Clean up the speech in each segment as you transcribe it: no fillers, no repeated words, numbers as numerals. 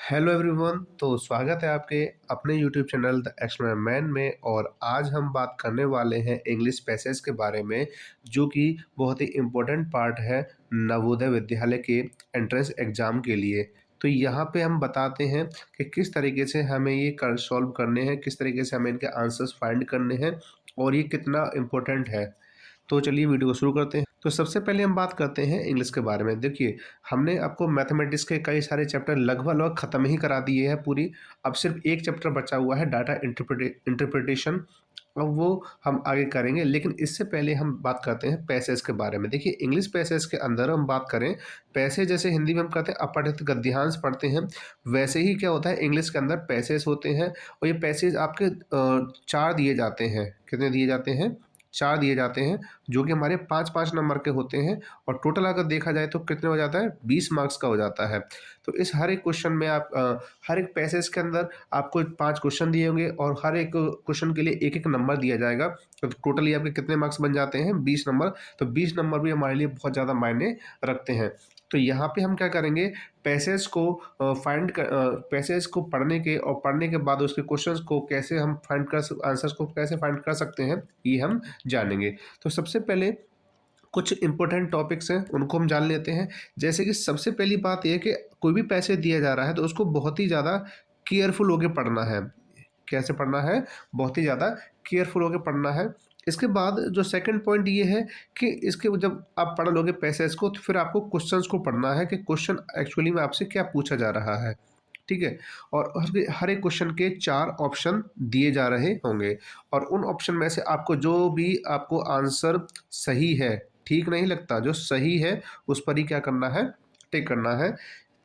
Hello everyone. तो स्वागत है आपके अपने YouTube channel the explorer man में। और आज हम बात करने वाले हैं इंग्लिश पैसेज के बारे में, जो कि बहुत ही इम्पोर्टेंट पार्ट है नवोदय विद्यालय के एंट्रेंस एग्ज़ाम के लिए। तो यहाँ पे हम बताते हैं कि किस तरीके से हमें ये कर सॉल्व करने हैं, किस तरीके से हमें इनके आंसर्स फाइंड करने हैं और ये कितना इम्पोर्टेंट है। तो चलिए वीडियो को शुरू करते हैं। तो सबसे पहले हम बात करते हैं इंग्लिश के बारे में। देखिए, हमने आपको मैथमेटिक्स के कई सारे चैप्टर लगभग ख़त्म ही करा दिए हैं पूरी। अब सिर्फ एक चैप्टर बचा हुआ है, डाटा इंटरप्रिटेशन। अब वो हम आगे करेंगे, लेकिन इससे पहले हम बात करते हैं पैसेज के बारे में। देखिए, इंग्लिश पैसेज के अंदर हम बात करें, पैसेज जैसे हिंदी में हम कहते हैं अपठित गद्यांश पढ़ते हैं, वैसे ही क्या होता है इंग्लिश के अंदर पैसेज होते हैं। और ये पैसेज आपके 4 दिए जाते हैं। कितने दिए जाते हैं? 4 दिए जाते हैं, जो कि हमारे 5-5 नंबर के होते हैं। और टोटल अगर देखा जाए तो कितने हो जाता है? 20 मार्क्स का हो जाता है। तो इस हर एक क्वेश्चन में आप हर एक पैसेज के अंदर आपको 5 क्वेश्चन दिए होंगे और हर एक क्वेश्चन के लिए 1-1 नंबर दिया जाएगा। तो टोटली आपके कितने मार्क्स बन जाते हैं? 20 नंबर। तो 20 नंबर भी हमारे लिए बहुत ज़्यादा मायने रखते हैं। तो यहाँ पे हम क्या करेंगे, पैसेज को पढ़ने के और पढ़ने के बाद उसके क्वेश्चंस को कैसे हम आंसर्स को कैसे फाइंड कर सकते हैं, ये हम जानेंगे। तो सबसे पहले कुछ इंपॉर्टेंट टॉपिक्स हैं, उनको हम जान लेते हैं। जैसे कि सबसे पहली बात ये है कि कोई भी पैसेज दिया जा रहा है तो उसको बहुत ही ज़्यादा केयरफुल होकर पढ़ना है। कैसे पढ़ना है? बहुत ही ज़्यादा केयरफुल होकर पढ़ना है। इसके बाद जो सेकंड पॉइंट ये है कि इसके जब आप पढ़ लोगे पैसेज को, तो फिर आपको क्वेश्चंस को पढ़ना है कि क्वेश्चन एक्चुअली में आपसे क्या पूछा जा रहा है। ठीक है? और हर एक क्वेश्चन के 4 ऑप्शन दिए जा रहे होंगे और उन ऑप्शन में से आपको जो भी आपको आंसर सही है, ठीक नहीं लगता, जो सही है उस पर ही क्या करना है? टिक करना है।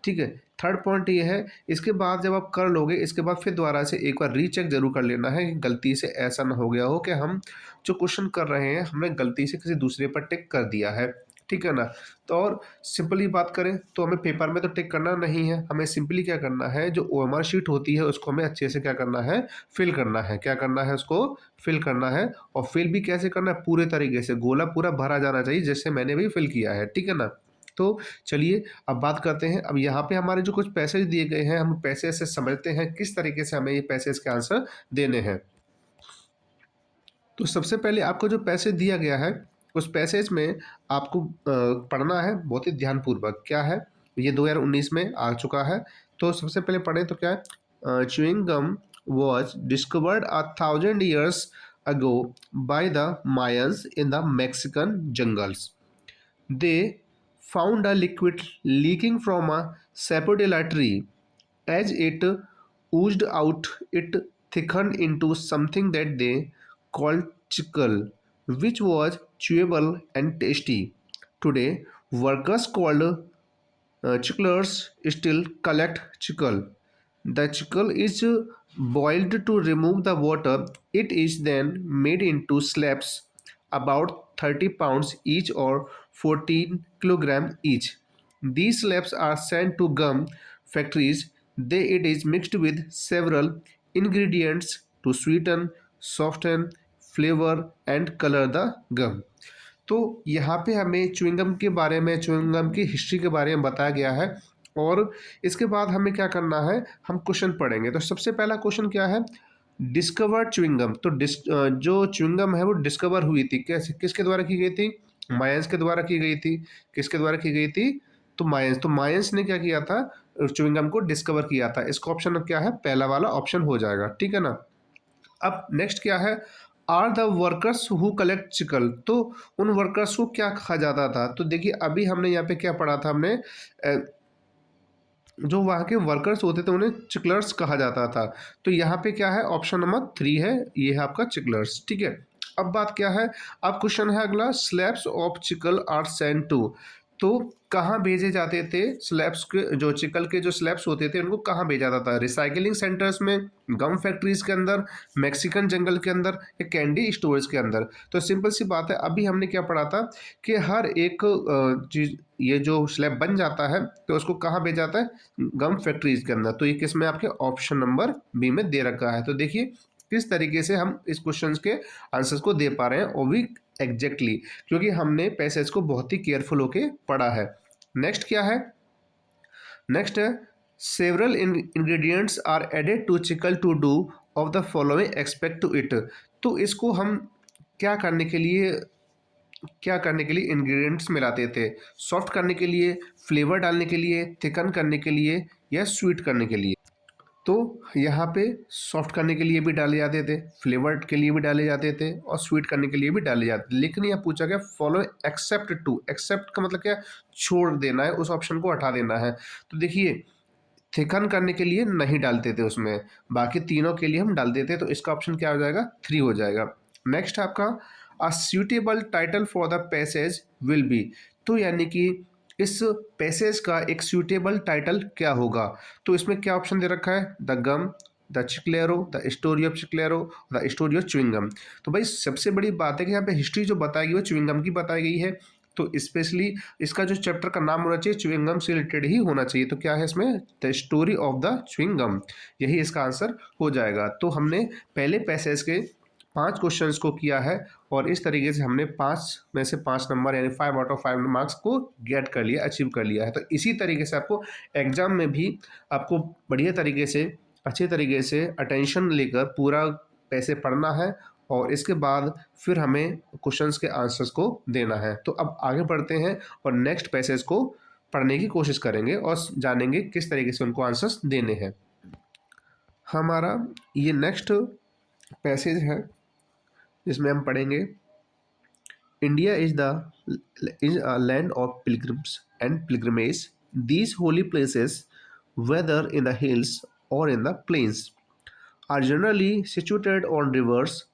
ठीक है? थर्ड पॉइंट ये है, इसके बाद जब आप कर लोगे, इसके बाद फिर दोबारा से एक बार रीचेक ज़रूर कर लेना है कि गलती से ऐसा ना हो गया हो कि हम जो क्वेश्चन कर रहे हैं, हमने गलती से किसी दूसरे पर टिक कर दिया है। ठीक है ना? तो और सिंपली बात करें तो हमें पेपर में तो टिक करना नहीं है, हमें सिंपली क्या करना है, जो ओएमआर शीट होती है उसको हमें अच्छे से क्या करना है? फिल करना है। क्या करना है? उसको फिल करना है। और फिल भी कैसे करना है? पूरे तरीके से, गोला पूरा भरा जाना चाहिए, जैसे मैंने भी फिल किया है। ठीक है ना? तो चलिए अब बात करते हैं। अब यहाँ पे हमारे जो कुछ पैसेज दिए गए हैं, हम पैसेज से समझते हैं किस तरीके से हमें ये पैसेज के आंसर देने हैं। तो सबसे पहले आपको जो पैसेज दिया गया है, उस पैसेज में आपको पढ़ना है बहुत ही ध्यानपूर्वक। क्या है? ये 2019 में आ चुका है। तो सबसे पहले पढ़ें तो क्या है? Chewing gum was discovered 1000 years ago by the Mayans in the Mexican jungles. They found a liquid leaking from a sapodilla tree. As it oozed out, it thickened into something that they called chicle, which was chewable and tasty. Today, workers called chicklers still collect chicle. The chicle is boiled to remove the water. It is then made into slabs about 30 pounds each or 14 kilogram each. These slabs are sent to gum factories. It is mixed with several ingredients to sweeten, soften, flavor and color the gum. तो यहाँ पे हमें chewing gum के बारे में, chewing gum की history के बारे में बताया गया है। और इसके बाद हमें क्या करना है, हम क्वेश्चन पढ़ेंगे। तो सबसे पहला क्वेश्चन क्या है? Discovered chewing gum. तो जो च्युइंगम है वो डिस्कवर हुई थी, कैसे, किसके द्वारा की गई थी? मायंस के द्वारा की गई थी। किसके द्वारा की गई थी? तो मायंस। तो मायंस ने क्या किया था? च्युइंगम को डिस्कवर किया था। इसका ऑप्शन क्या है? पहला वाला ऑप्शन हो जाएगा। ठीक है ना? अब नेक्स्ट क्या है? Are the workers who collect chicle. तो उन वर्कर्स को क्या कहा जाता था? तो देखिए, अभी हमने यहाँ पे क्या पढ़ा था, हमने जो वहाँ के वर्कर्स होते थे उन्हें चिकलर्स कहा जाता था। तो यहाँ पे क्या है? ऑप्शन नंबर 3 है, ये है आपका चिकलर्स। ठीक है? अब बात क्या है? अब क्वेश्चन है अगला, slabs of chicle are sent to. तो कहाँ भेजे जाते थे स्लैब्स के? जो चिकल के जो स्लैब्स होते थे उनको कहाँ भेजा जाता था? रिसाइकलिंग सेंटर्स में, गम फैक्ट्रीज के अंदर, मैक्सिकन जंगल के अंदर या कैंडी स्टोर्स के अंदर। तो सिंपल सी बात है, अभी हमने क्या पढ़ा था कि हर एक चीज, ये जो स्लैब बन जाता है तो उसको कहाँ भेजा जाता है? गम फैक्ट्रीज के अंदर। तो ये किस में? आपके ऑप्शन नंबर बी में दे रखा है। तो देखिए किस तरीके से हम इस क्वेश्चन के आंसर्स को दे पा रहे हैं, वो भी एग्जैक्टली, क्योंकि हमने पैसेज को बहुत ही केयरफुल होके पढ़ा है। नेक्स्ट क्या है? नेक्स्ट है several ingredients are added to chicken to do of the following expect to it. तो इसको हम क्या करने के लिए इंग्रेडिएंट्स मिलाते थे? सॉफ्ट करने के लिए, फ्लेवर डालने के लिए, थिकन करने के लिए, या स्वीट करने के लिए। तो यहाँ पे सॉफ्ट करने के लिए भी डाले जाते थे, फ्लेवर के लिए भी डाले जाते थे, और स्वीट करने के लिए भी डाले जाते थे। लेकिन यहाँ पूछा गया फॉलो एक्सेप्ट टू। एक्सेप्ट का मतलब क्या? छोड़ देना है, उस ऑप्शन को हटा देना है। तो देखिए, थिकन करने के लिए नहीं डालते थे उसमें, बाकी तीनों के लिए हम डाल देते, तो इसका ऑप्शन क्या हो जाएगा? 3 हो जाएगा। नेक्स्ट आपका a suitable title for the passage will be. तो यानी कि इस पैसेज का एक सूटेबल टाइटल क्या होगा? तो इसमें क्या ऑप्शन दे रखा है? The gum, the chiclero, the story of chiclero, the story of chewing gum. तो भाई सबसे बड़ी बात है कि यहाँ पे हिस्ट्री जो बताई गई है वो च्युइंगम की बताई गई है। तो स्पेशली इसका जो चैप्टर का नाम होना चाहिए च्युइंगम से रिलेटेड ही होना चाहिए। तो क्या है इसमें? The story of the chewing gum, यही इसका आंसर हो जाएगा। तो हमने पहले पैसेज के 5 क्वेश्चंस को किया है, और इस तरीके से हमने 5 में से 5 नंबर यानी 5 आउट ऑफ 5 मार्क्स को गेट कर लिया, अचीव कर लिया है। तो इसी तरीके से आपको एग्जाम में भी आपको बढ़िया तरीके से, अच्छे तरीके से अटेंशन लेकर पूरा पैसे पढ़ना है, और इसके बाद फिर हमें क्वेश्चंस के आंसर्स को देना है। तो अब आगे बढ़ते हैं और नेक्स्ट पैसेज को पढ़ने की कोशिश करेंगे और जानेंगे किस तरीके से उनको आंसर्स देने हैं। हमारा ये नेक्स्ट पैसेज है जिसमें हम पढ़ेंगे, India is a land of pilgrims and pilgrimage. These Holi places, whether in the hills or in the plains, are generally situated on rivers,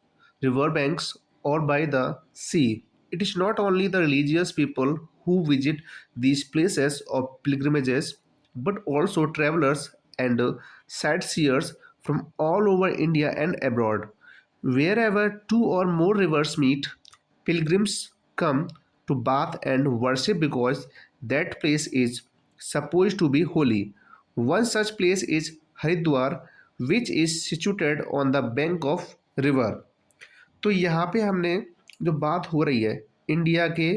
river banks, or by the sea. It is not only the religious people who visit these places of pilgrimages, but also travelers and sightseers from all over India and abroad. Wherever two or more rivers meet, pilgrims come to bath and worship because that place is supposed to be holy. One such place is Haridwar, which is situated on the bank of river. तो यहाँ पे हमने जो बात हो रही है India के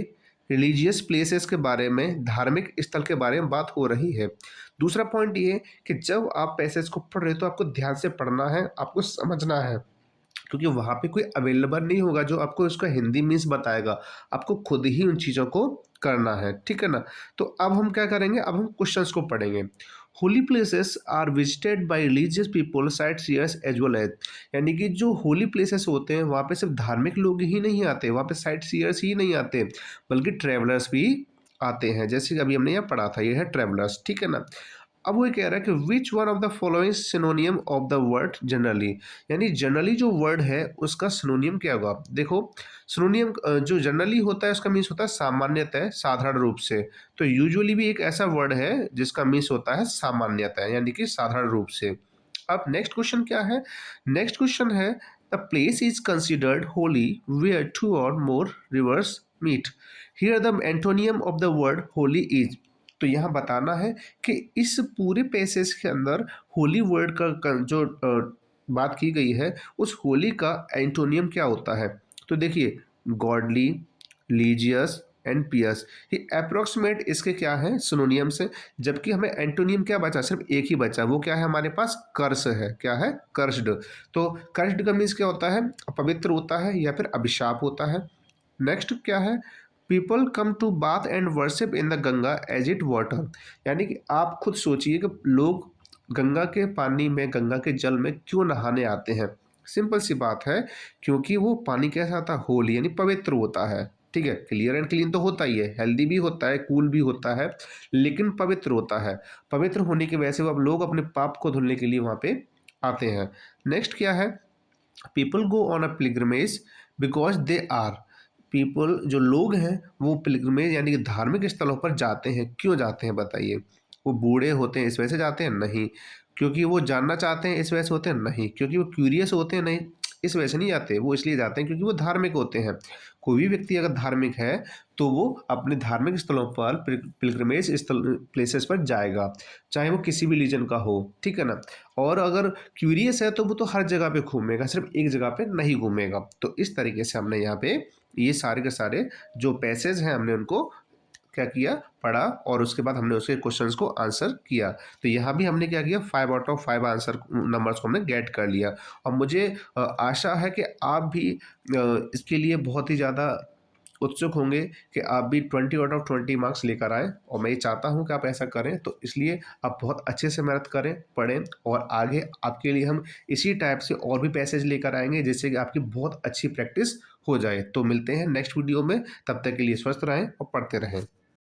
रिलीजियस प्लेसेस के बारे में, धार्मिक स्थल के बारे में बात हो रही है। दूसरा पॉइंट ये कि जब आप पैसेज को पढ़ रहे हो तो आपको ध्यान से पढ़ना है, आपको समझना है, क्योंकि वहाँ पे कोई अवेलेबल नहीं होगा जो आपको इसका हिंदी मीन्स बताएगा। आपको खुद ही उन चीज़ों को करना है, ठीक है ना। तो अब हम क्या करेंगे? अब हम क्वेश्चंस को पढ़ेंगे। Holy places are visited by religious people, sightseers as well as. यानी कि जो होली प्लेसेस होते हैं वहाँ पे सिर्फ धार्मिक लोग ही नहीं आते, वहाँ पे साइटसीयर्स ही नहीं आते, बल्कि ट्रैवलर्स भी आते हैं। जैसे कि अभी हमने यहाँ पढ़ा था, ये है ट्रैवलर्स, ठीक है ना। अब वो ये कह रहा है कि which one of the following सिनोनियम of the word generally. यानी जनरली जो वर्ड है उसका सिनोनियम क्या होगा? देखो, सिनोनियम जो जनरली होता है उसका मीन्स होता है सामान्यतः, साधारण रूप से। तो यूजुअली भी एक ऐसा वर्ड है जिसका मीन्स होता है सामान्यतः, यानी कि साधारण रूप से। अब नेक्स्ट क्वेश्चन क्या है? नेक्स्ट क्वेश्चन है, the place is considered holy where two और more rivers meet. Here the antonym of the word holy is. तो यहाँ बताना है कि इस पूरे पैसेज के अंदर होली वर्ड का जो बात की गई है, उस होली का एंटोनियम क्या होता है। तो देखिए, गॉडली, लीजियस एंड पियस, ये अप्रोक्सीमेट इसके क्या है? सिनोनियम से। जबकि हमें एंटोनियम क्या बचा? सिर्फ एक ही बचा, वो क्या है हमारे पास? कर्स है। क्या है? कर्स्ड। तो कर्स्ड का मीन्स क्या होता है? पवित्र होता है या फिर अभिशाप होता है। नेक्स्ट क्या है? People come to bath and worship in the Ganga as it water. यानी कि आप खुद सोचिए कि लोग गंगा के पानी में, गंगा के जल में क्यों नहाने आते हैं? सिंपल सी बात है, क्योंकि वो पानी कैसा होता है? होली, यानी पवित्र होता है। ठीक है, क्लियर एंड क्लीन तो होता ही है, हेल्दी भी होता है, कूल भी होता है, लेकिन पवित्र होता है। पवित्र होने की वजह से वो अब लोग अपने पाप को धुलने के लिए वहाँ पे आते हैं। नेक्स्ट क्या है? People go on a pilgrimage because they are. People जो लोग हैं वो पिलग्रिमेज यानी कि धार्मिक स्थलों पर जाते हैं। क्यों जाते हैं बताइए? वो बूढ़े होते हैं इस वजह से जाते हैं? नहीं। क्योंकि वो जानना चाहते हैं इस वजह से होते हैं? नहीं। क्योंकि वो क्यूरियस होते हैं? नहीं, इस वजह से नहीं जाते। वो इसलिए जाते हैं क्योंकि वो धार्मिक होते हैं। कोई भी व्यक्ति अगर धार्मिक है तो वो अपने धार्मिक स्थलों पर, पिलग्रिमेज स्थल प्लेसेस पर जाएगा, चाहे वो किसी भी रीजन का हो, ठीक है ना। और अगर क्यूरियस है तो वो तो हर जगह पे घूमेगा, सिर्फ एक जगह पे नहीं घूमेगा। तो इस तरीके से हमने यहाँ पे ये सारे के सारे जो पैसेज हैं हमने उनको क्या किया, पढ़ा और उसके बाद हमने उसके क्वेश्चंस को आंसर किया। तो यहाँ भी हमने क्या किया, 5 आउट ऑफ 5 आंसर नंबर्स को हमने गेट कर लिया। और मुझे आशा है कि आप भी इसके लिए बहुत ही ज़्यादा उत्सुक होंगे कि आप भी 20 आउट ऑफ 20 मार्क्स लेकर आएँ, और मैं ये चाहता हूँ कि आप ऐसा करें। तो इसलिए आप बहुत अच्छे से मेहनत करें, पढ़ें, और आगे आपके लिए हम इसी टाइप से और भी पैसेज लेकर आएँगे जिससे कि आपकी बहुत अच्छी प्रैक्टिस हो जाए। तो मिलते हैं नेक्स्ट वीडियो में, तब तक के लिए स्वस्थ रहें और पढ़ते रहें।